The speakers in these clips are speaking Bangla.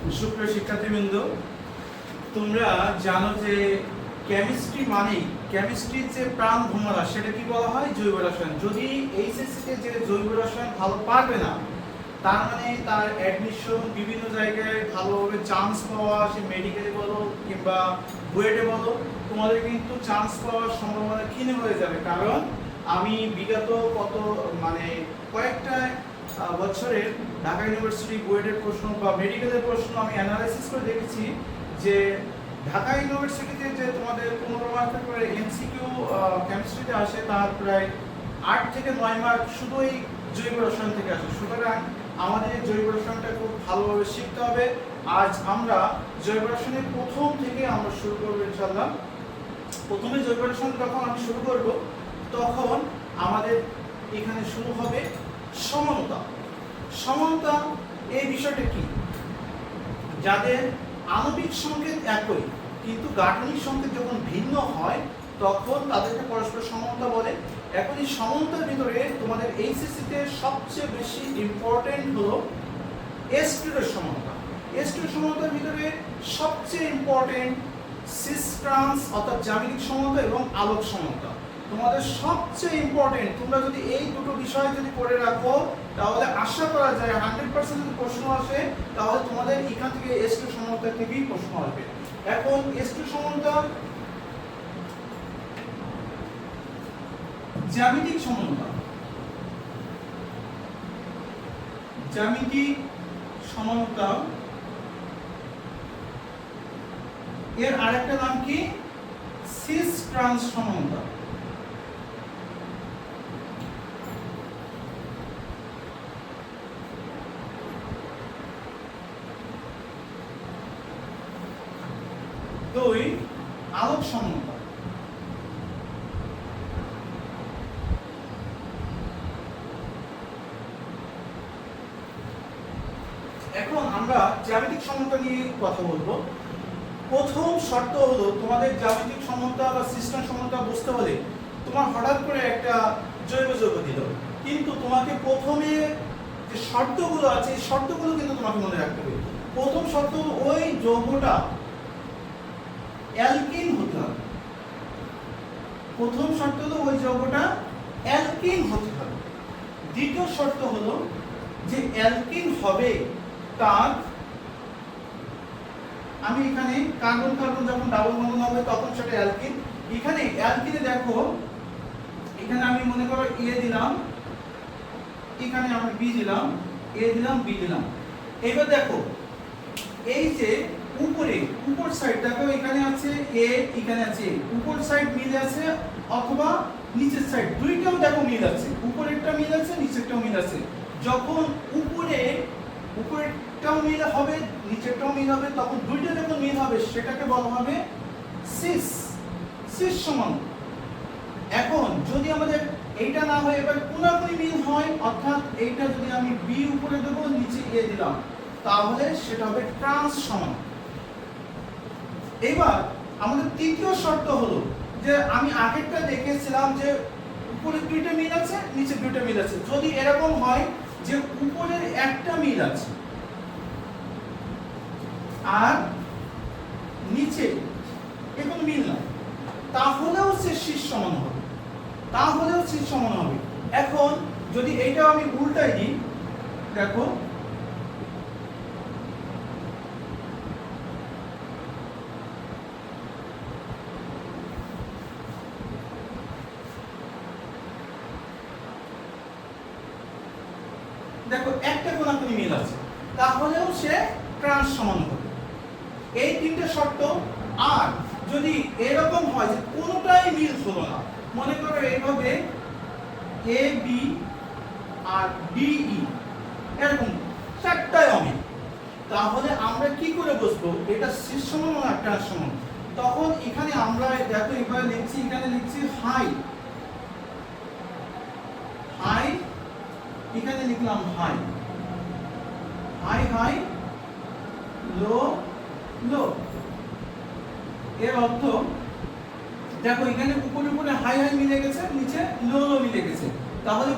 সুপ্রিয় শিক্ষার্থীবৃন্দ, তোমরা জানো যে কেমিস্ট্রি মানেই কেমিস্ট্রির যে প্রাণ ভ্রমরা সেটা কি বলা হয়? জৈব রসায়ন। যদি এইচএসসিতে যে জৈব রসায়ন ভালো পারবে না, তার মানে তার অ্যাডমিশন বিভিন্ন জায়গায় ভালোভাবে চান্স পাওয়া, সে মেডিকেলে বলো কিংবা বুয়েটে বলো, তোমাদের কিন্তু চান্স পাওয়ার সম্ভাবনা ক্ষীণ হয়ে যাবে। কারণ আমি বিগত কয়েকটা বছরের ঢাকা ইউনিভার্সিটি বুয়েটের প্রশ্ন বা মেডিকেলের প্রশ্ন আমি অ্যানালাইসিস করে দেখেছি যে ঢাকা ইউনিভার্সিটিতে যে তোমাদের 15 মার্কের করে এমসিকিউ কেমিস্ট্রিতে আসে, তার প্রায় 8 থেকে 9 মার্ক শুধু এই জৈব রসায়ন থেকে আসে। সুতরাং আমাদের জৈব রসায়নটা খুব ভালোভাবে শিখতে হবে। আজ আমরা জৈব রসায়নের প্রথম থেকে আমরা শুরু করবো ইনশাআল্লাহ। প্রথমে জৈব রসায়ন যখন আমি শুরু করব, তখন আমাদের এখানে শুরু হবে সমানতা। সমানতা এই বিষয়টা কি? যাদের আণবিক সংকেত একই কিন্তু গাঠনিক সংকেত যখন ভিন্ন হয়, তখন তাদেরকে পরস্পর সমানতা বলে। এখন এই সমানতার ভিতরে তোমাদের এইচএসসিতে সবচেয়ে বেশি ইম্পর্টেন্ট হলো s2 এর সমানতা। s2 এর সমানতার ভিতরে সবচেয়ে ইম্পর্টেন্ট সিস ট্রান্স অর্থাৎ জ্যামিতিক সমানতা এবং আলোক সমানতা। তোমাদের সবচেয়ে ইম্পর্টেন্ট, তোমরা যদি এই দুটো বিষয় যদি পড়ে রাখো, তাহলে আশা করা যায় 100% যদি প্রশ্ন আসে, তাহলে তোমাদের এখান থেকে s2 সমানতা থেকেই প্রশ্ন আসবে। এখন s2 সমানতা জ্যামিতিক সমানতা। জ্যামিতিক সমানতা এর আরেকটা নাম কি? সিস ট্রান্স সমানতা। দুই, আলোক সমানতা। এখন আমরা জ্যামিতিক সমানতা নিয়ে কথা বলবো। প্রথম শর্ত হলো, তোমাদের জ্যামিতিক সমানতা বা সিস্টেম সমানতা বুঝতে হলে তোমার হঠাৎ করে একটা জৈব যৌগ দিল, কিন্তু তোমাকে প্রথমে যে শর্তগুলো আছে এই শর্তগুলো কিন্তু তোমাকে মনে রাখতে হবে। প্রথম শর্ত হলো ওই যৌগটা অ্যালকিন হতে হবে। প্রথম শর্ত হলো ওই যৌগটা অ্যালকিন হতে হবে। দ্বিতীয় শর্ত হলো যে অ্যালকিন হবে তার, আমি এখানে কার্বন কার্বন যখন ডাবল বন্ধন হবে তখন সেটা অ্যালকিন। এখানে অ্যালকিনে দেখো, এখানে আমি মনে করো এ দিলাম, এখানে আমি বি দিলাম, এ দিলাম, বি দিলাম। এবার দেখো এই যে উপর সাইড দেখো, এখানে আছে এ, এখানে আছে এ, উপর সাইড মিল আছে অথবা নিচের সাইড, দুইটাও দেখো মিল আছে, উপরেরটা মিল আছে, নিচেরটাও মিল আছে। যখন উপরেরটাও মিল হবে, নিচেরটাও মিল হবে, তখন দুইটা যখন মিল হবে সেটাকে বলা হবে সিস সমানতা। এখন যদি আমাদের এইটা না হয়, এবার কোনাকুনি মিল হয়, অর্থাৎ এইটা যদি আমি বি উপরে দেবো, নিচে এ দিলাম, তাহলে সেটা হবে ট্রান্স সমানতা। এবার আমাদের তৃতীয় শর্ত হলো যে আমি আগেরটা দেখেছিলাম যে উপরে দুইটা মিল আছে, নিচে দুইটা মিল আছে। যদি এরকম হয় যে উপরের একটা মিল আছে আর নিচে এখন মিল নাই, তাহলেও সে সিস সমান হবে। এখন যদি এইটা আমি উল্টাই দিই, দেখো একটা কোনাকুনি মিল আছে, তাহলেও সে ট্রান্স সমান হবে। এই তিনটে শর্ত। আর যদি এরকম হয় যে কোনোটাই মিল হলো না, মনে করো এইভাবে এ বি আর ডিই এরকম চারটাই অমিল, তাহলে আমরা কি করে বুঝবো এটা সিস সমান না ট্রান্স সমান? তখন এখানে আমরা দেখো এভাবে লিখছি, এখানে লিখছি হাই, এখানে লিখলাম হাই, লো। এর অর্থ দেখো এখানে উপরে হাই মিলে গেছে, নিচে লো মিলে গেছে। তাহলে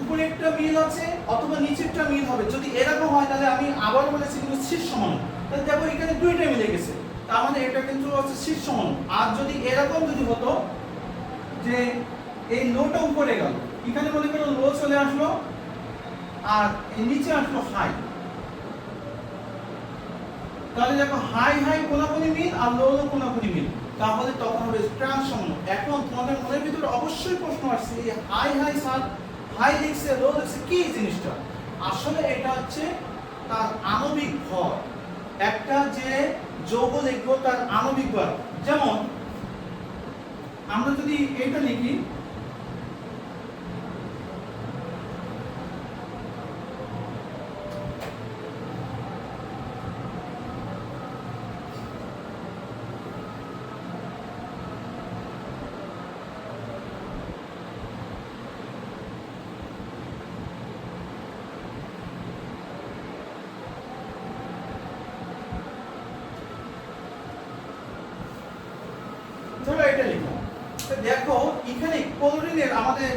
উপরে একটা মিল আছে অথবা নিচে একটা মিল হবে। যদি এরকম হয় তাহলে আমি আবার বলেছি কিন্তু শীর্ষ সমান, তাহলে দেখো এখানে দুইটা মিলে গেছে, তার মানে এটা কিন্তু হচ্ছে শীর্ষ সমান। আর যদি এরকম যদি হতো যে এই লোটা উপরে গেল, এখানে মনে করো লো চলে আসলো আর এই নিচে আসলো হাই, তাহলে দেখো হাই হাই কোনাকুনি মিল আর লো লো কোনাকুনি মিল, তাহলে তখন হবে ট্রান্স সমান। এখন তোমাদের মনের ভিতরে অবশ্যই প্রশ্ন আসছে এই হাই হাই স্যার হাই লিখছে লো লিখছে কি জিনিসটা? আসলে এটা হচ্ছে তার আণবিক ভর। একটা যে যৌগ লিখবো তার আণবিক ভর, যেমন আমরা যদি এটা লিখি ধরো এটা লিখলাম, দেখো এখানে ক্লোরিনের আমাদের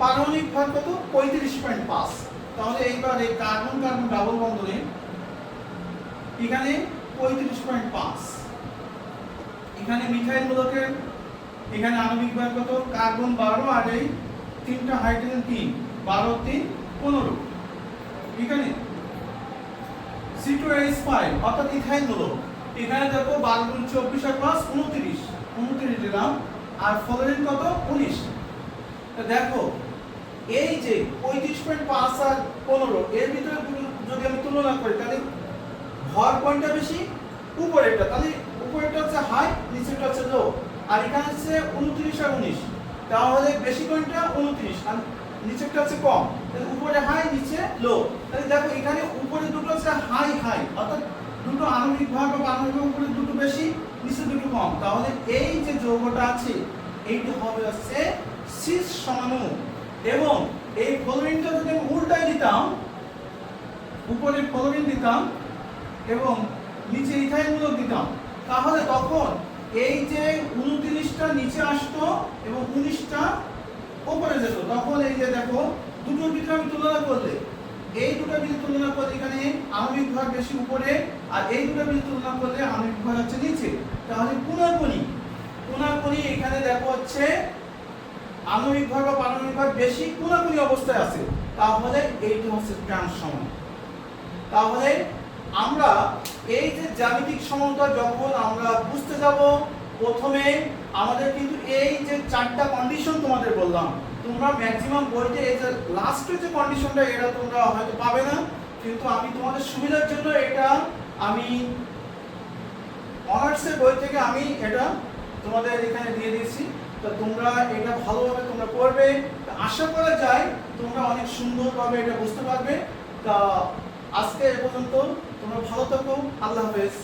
পারমাণবিক ভর কত 35.5। তাহলে এইবার এই কার্বন কার্বন ডাবল বন্ধনে এখানে 35.5, এখানে মিথাইল মূলকের এখানে আণবিক ভর কত কার্বন 12 আর এই তিনটা হাইড্রোজেন 3 12 3 15। এখানে C2H5 অর্থাৎ ইথাইল মূলক, এখানে দেখো 12 গুণ 24 আর 5 29 দিলাম, আর ফ্লোরিন কত 19। তো দেখো এই যে 35.5 আর 15 এর ভিতরে যদি আমি তুলনা করি তাহলে ভর কোনটা বেশি? উপরেরটা, তাহলে উপরেরটা হচ্ছে হাই নিচেরটা হচ্ছে লো, আর এখানে হচ্ছে 29 আর 19, তাহলে বেশি কোনটা 29 আর নিচেরটা হচ্ছে কম, তাহলে উপরে হাই নিচে লো। তাহলে দেখো এখানে উপরে দুটো হচ্ছে হাই হাই অর্থাৎ দুটো আণবিক ভর বা পারমাণবিক ভর উপরে দুটো বেশি নিচে দুটো কম, তাহলে এই যে যৌগটা আছে এইটা হবে হচ্ছে সিস সমাণু। এবং এই ফ্লোরিনটা যদি আমি উল্টায় দিতাম, উপরে ফ্লোরিন দিতাম এবং নিচে ইথাইল মূলক দিতাম, তাহলে তখন এই যে 29টা নিচে আসতো এবং 19টা উপরে যেত। তখন এই যে দেখো দুটোর ভিতরে আমি তুলনা করলে, এই দুটোর ভিতরে তুলনা করলে এখানে আণবিক ভর বেশি উপরে আর এই দুটোর ভিতরে তুলনা করলে আণবিক ভর হচ্ছে নিচে, তাহলে কোনাকুনি এখানে দেখো হচ্ছে আণবিক ভর বা পারমাণবিক ভর বেশি কোনাকুনি অবস্থায় আছে, তাহলে এইটা হচ্ছে ট্রান্স সমান। তাহলে আমরা এই যে জ্যামিতিক সমান্তর যখন আমরা বুঝতে যাব, প্রথমে আমাদের কিন্তু এই যে চারটা কন্ডিশন তোমাদের বললাম, তোমরা ম্যাক্সিমাম বইতে এই যে লাস্টের যে কন্ডিশনটা এটা তোমরা হয়তো পাবে না, কিন্তু আমি তোমাদের সুবিধার জন্য এটা আমি অনার্সের বই থেকে আমি এটা তোমাদের এখানে দিয়ে দিয়েছি। তো তোমরা এটা ভালোভাবে তোমরা করবে, আশা করা যায় তোমরা অনেক সুন্দরভাবে এটা বুঝতে পারবে। তা আজকে এ পর্যন্ত, তোমরা ভালো থাকো, আল্লাহ হাফেজ।